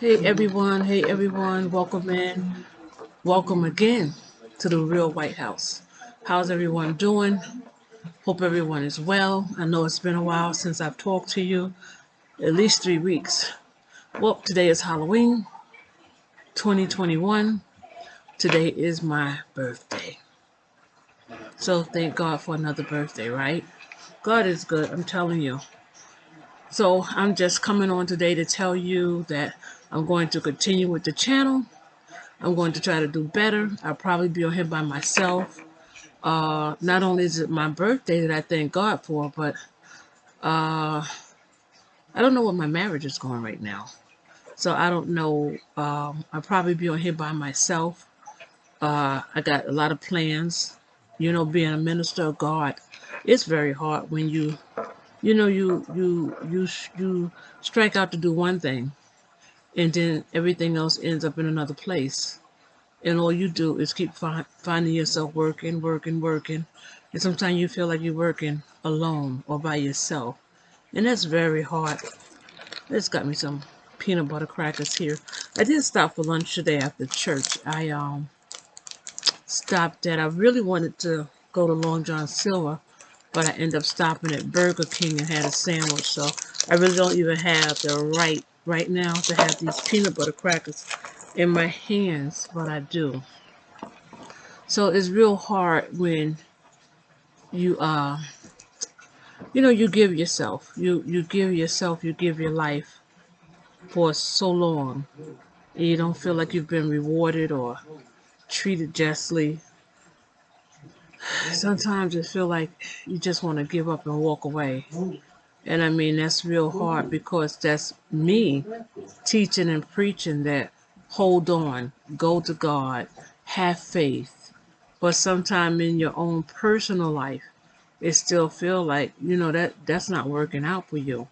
Hey everyone, welcome in, welcome again to the Real White House. How's everyone doing? Hope everyone is well. I know it's been a while since I've talked to you, at least 3 weeks. Well, today is Halloween 2021. Today is my birthday. So thank God for another birthday, right? God is good, I'm telling you. So I'm just coming on today to tell you that I'm going to continue with the channel. I'm going to try to do better. I'll probably be on here by myself. Not only is it my birthday that I thank God for, but uh, I don't know what my marriage is going right now. So I don't know. I'll probably be on here by myself. I got a lot of plans. You know, being a minister of God, it's very hard when you strike out to do one thing, and then everything else ends up in another place. And all you do is keep finding yourself working. And sometimes you feel like you're working alone or by yourself. And that's very hard. This got me some peanut butter crackers here. I did stop for lunch today after church. I stopped I really wanted to go to Long John Silver, but I ended up stopping at Burger King and had a sandwich. So I really don't even have the right now to have these peanut butter crackers in my hands, but I do. So it's real hard when you you give yourself. You give your life for so long. And you don't feel like you've been rewarded or treated justly. Sometimes you feel like you just want to give up and walk away. And I mean that's real hard because that's me teaching and preaching that hold on, go to God, have faith. But sometime in your own personal life it still feel like that's not working out for you,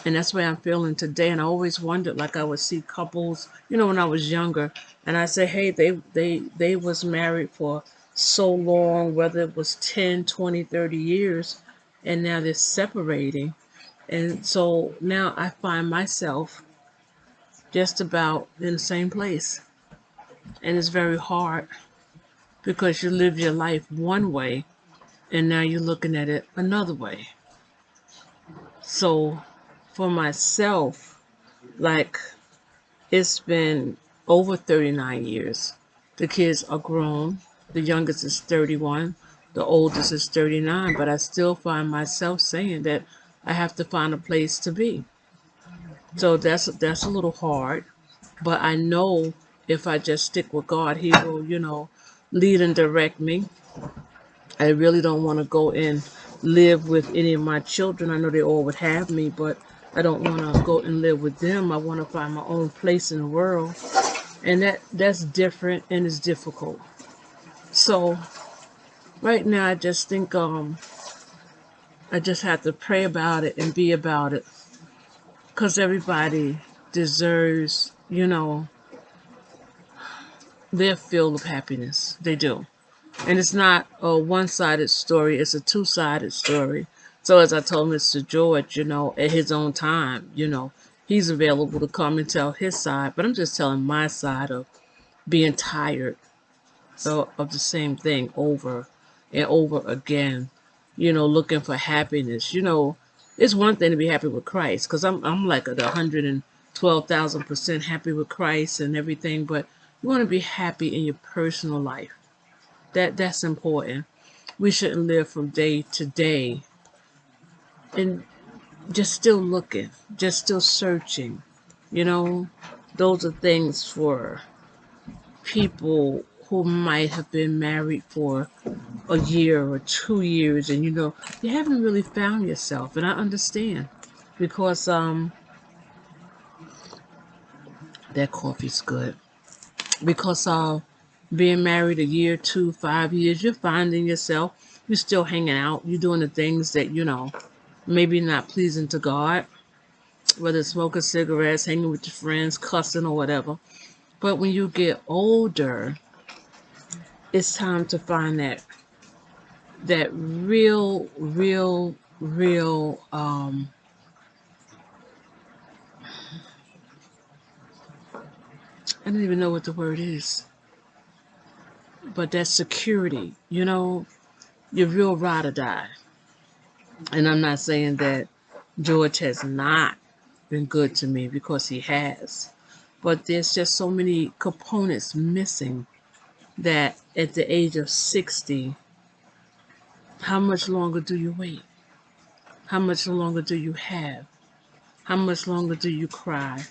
and that's why I'm feeling today. And I always wondered, like I would see couples, when I was younger, and I say, hey, they was married for so long, whether it was 10, 20, 30 years, and now they're separating. And so now I find myself just about in the same place, and it's very hard because you live your life one way and now you're looking at it another way. So for myself, like, it's been over 39 years. The kids are grown. The youngest is 31. The oldest is 39. But I still find myself saying that I have to find a place to be. So that's a little hard. But I know if I just stick with God, He will, lead and direct me. I really don't want to go and live with any of my children. I know they all would have me, but I don't want to go and live with them. I want to find my own place in the world, and that's different and it's difficult. So right now, I just think I just have to pray about it and be about it, because everybody deserves, their fill of happiness. They do. And it's not a one-sided story, it's a two-sided story. So as I told Mr. George, at his own time, he's available to come and tell his side, but I'm just telling my side of being tired of the same thing over and over again, looking for happiness. It's one thing to be happy with Christ, because I'm like at 112,000% happy with Christ and everything, but you want to be happy in your personal life. That's important. We shouldn't live from day to day and just still looking, just still searching. You know, those are things for people who might have been married for a year or 2 years, and you haven't really found yourself. And I understand, because that coffee's good. Because being married a year, 2, 5 years, you're finding yourself. You're still hanging out. You're doing the things that maybe not pleasing to God, whether it's smoking cigarettes, hanging with your friends, cussing or whatever. But when you get older, it's time to find that real I don't even know what the word is, but that security, you're real ride or die. And I'm not saying that George has not been good to me, because he has. But there's just so many components missing that at the age of 60, how much longer do you wait? How much longer do you have? How much longer do you cry?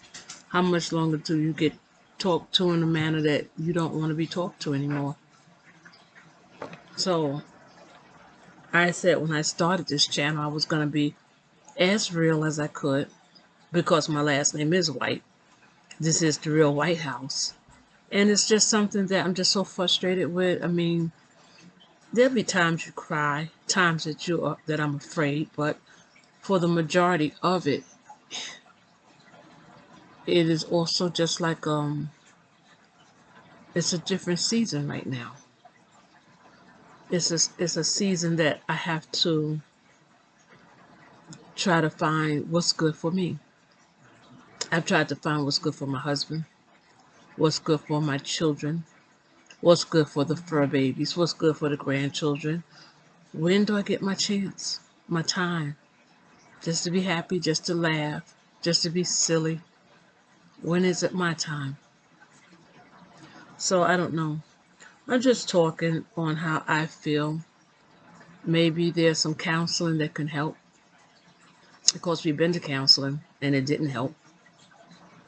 How much longer do you get talked to in a manner that you don't want to be talked to anymore? So I said when I started this channel, I was going to be as real as I could, because my last name is White. This is the real White House. And it's just something that I'm just so frustrated with. I mean, there'll be times you cry, times that I'm afraid, but for the majority of it, it is also just like it's a different season right now. It's a season that I have to try to find what's good for me. I've tried to find what's good for my husband, what's good for my children, what's good for the fur babies, what's good for the grandchildren. When do I get my chance, my time? Just to be happy, just to laugh, just to be silly. When is it my time? So I don't know. I'm just talking on how I feel. Maybe there's some counseling that can help. Of course, we've been to counseling and it didn't help.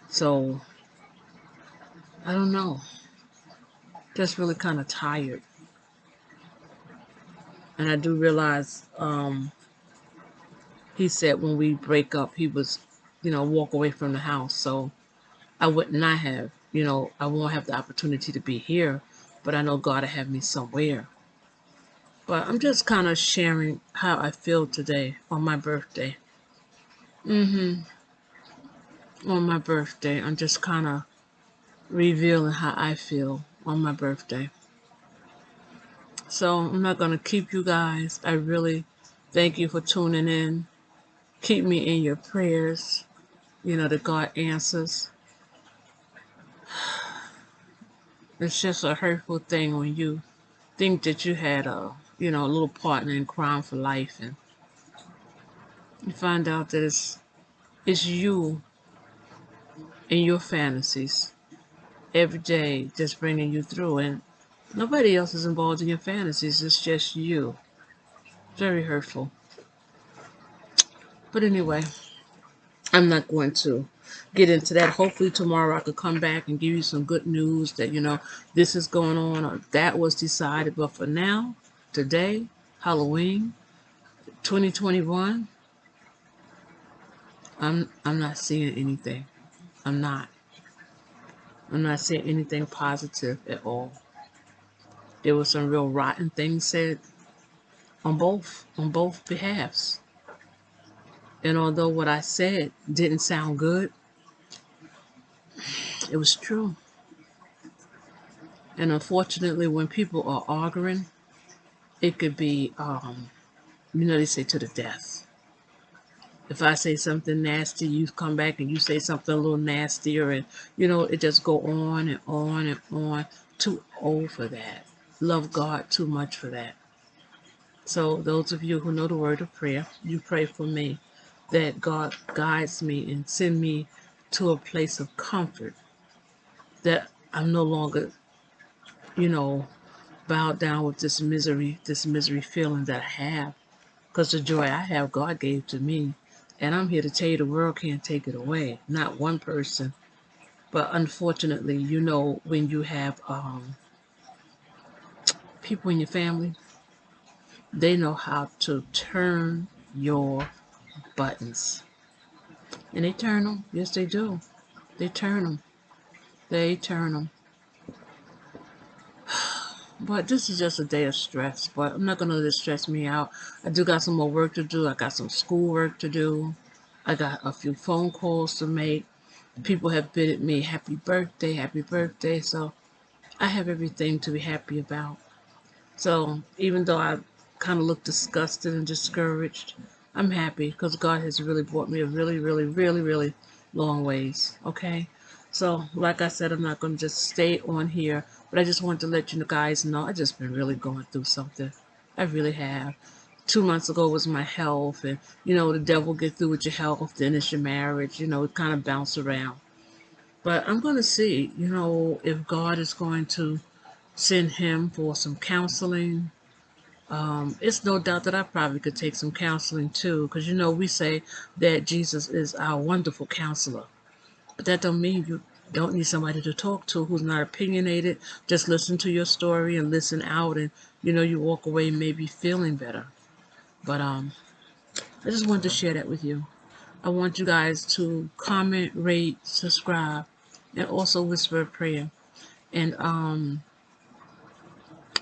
So I don't know. Just really kind of tired. And I do realize he said when we break up, he was, walk away from the house. So I would not have, I won't have the opportunity to be here, but I know God will have me somewhere. But I'm just kind of sharing how I feel today on my birthday. On my birthday, I'm just kind of revealing how I feel on my birthday. So I'm not going to keep you guys. I really thank you for tuning in. Keep me in your prayers, that God answers. It's just a hurtful thing when you think that you had a little partner in crime for life, and you find out that it's you and your fantasies every day just bringing you through, and nobody else is involved in your fantasies. It's just you. Very hurtful. But anyway, I'm not going to get into that. Hopefully tomorrow I could come back and give you some good news that, this is going on or that was decided. But for now, today, Halloween, 2021, I'm not seeing anything. I'm not. I'm not seeing anything positive at all. There were some real rotten things said on both behalves. And although what I said didn't sound good, it was true. And unfortunately, when people are arguing, it could be, they say to the death. If I say something nasty, you come back and you say something a little nastier, and, it just go on and on and on. Too old for that. Love God too much for that. So those of you who know the word of prayer, you pray for me that God guides me and send me to a place of comfort, that I'm no longer, bowed down with this misery feeling that I have. Because the joy I have, God gave to me. And I'm here to tell you the world can't take it away. Not one person. But unfortunately, when you have people in your family, they know how to turn your buttons. And they turn them. Yes, they do. They turn them. They turn them. But this is just a day of stress. But I'm not going to let it stress me out. I do got some more work to do. I got some school work to do. I got a few phone calls to make. People have bid me happy birthday, happy birthday. So I have everything to be happy about. So even though I kind of look disgusted and discouraged, I'm happy because God has really brought me a really, really, really, really long ways. Okay? So, like I said, I'm not going to just stay on here, but I just want to let you guys know I just been really going through something. I really have. 2 months ago was my health, and the devil get through with your health, then it's your marriage. It kind of bounce around. But I'm going to see, if God is going to send him for some counseling. It's no doubt that I probably could take some counseling too, because we say that Jesus is our wonderful counselor. But that don't mean you don't need somebody to talk to who's not opinionated. Just listen to your story and listen out, and you walk away maybe feeling better. But I just wanted to share that with you. I want you guys to comment, rate, subscribe, and also whisper a prayer. And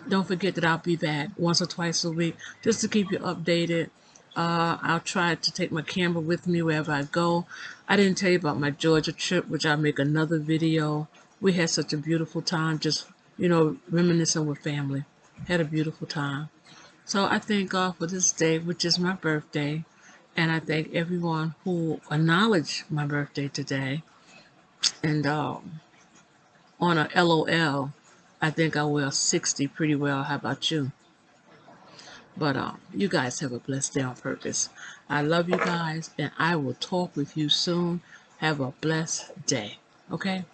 don't forget that I'll be back once or twice a week just to keep you updated. I'll try to take my camera with me wherever I go. I didn't tell you about my Georgia trip, which I'll make another video. We had such a beautiful time, just, reminiscing with family. Had a beautiful time. So I thank God for this day, which is my birthday. And I thank everyone who acknowledged my birthday today. And on a LOL, I think I will 60 pretty well. How about you? But you guys have a blessed day on purpose. I love you guys, and I will talk with you soon. Have a blessed day. Okay?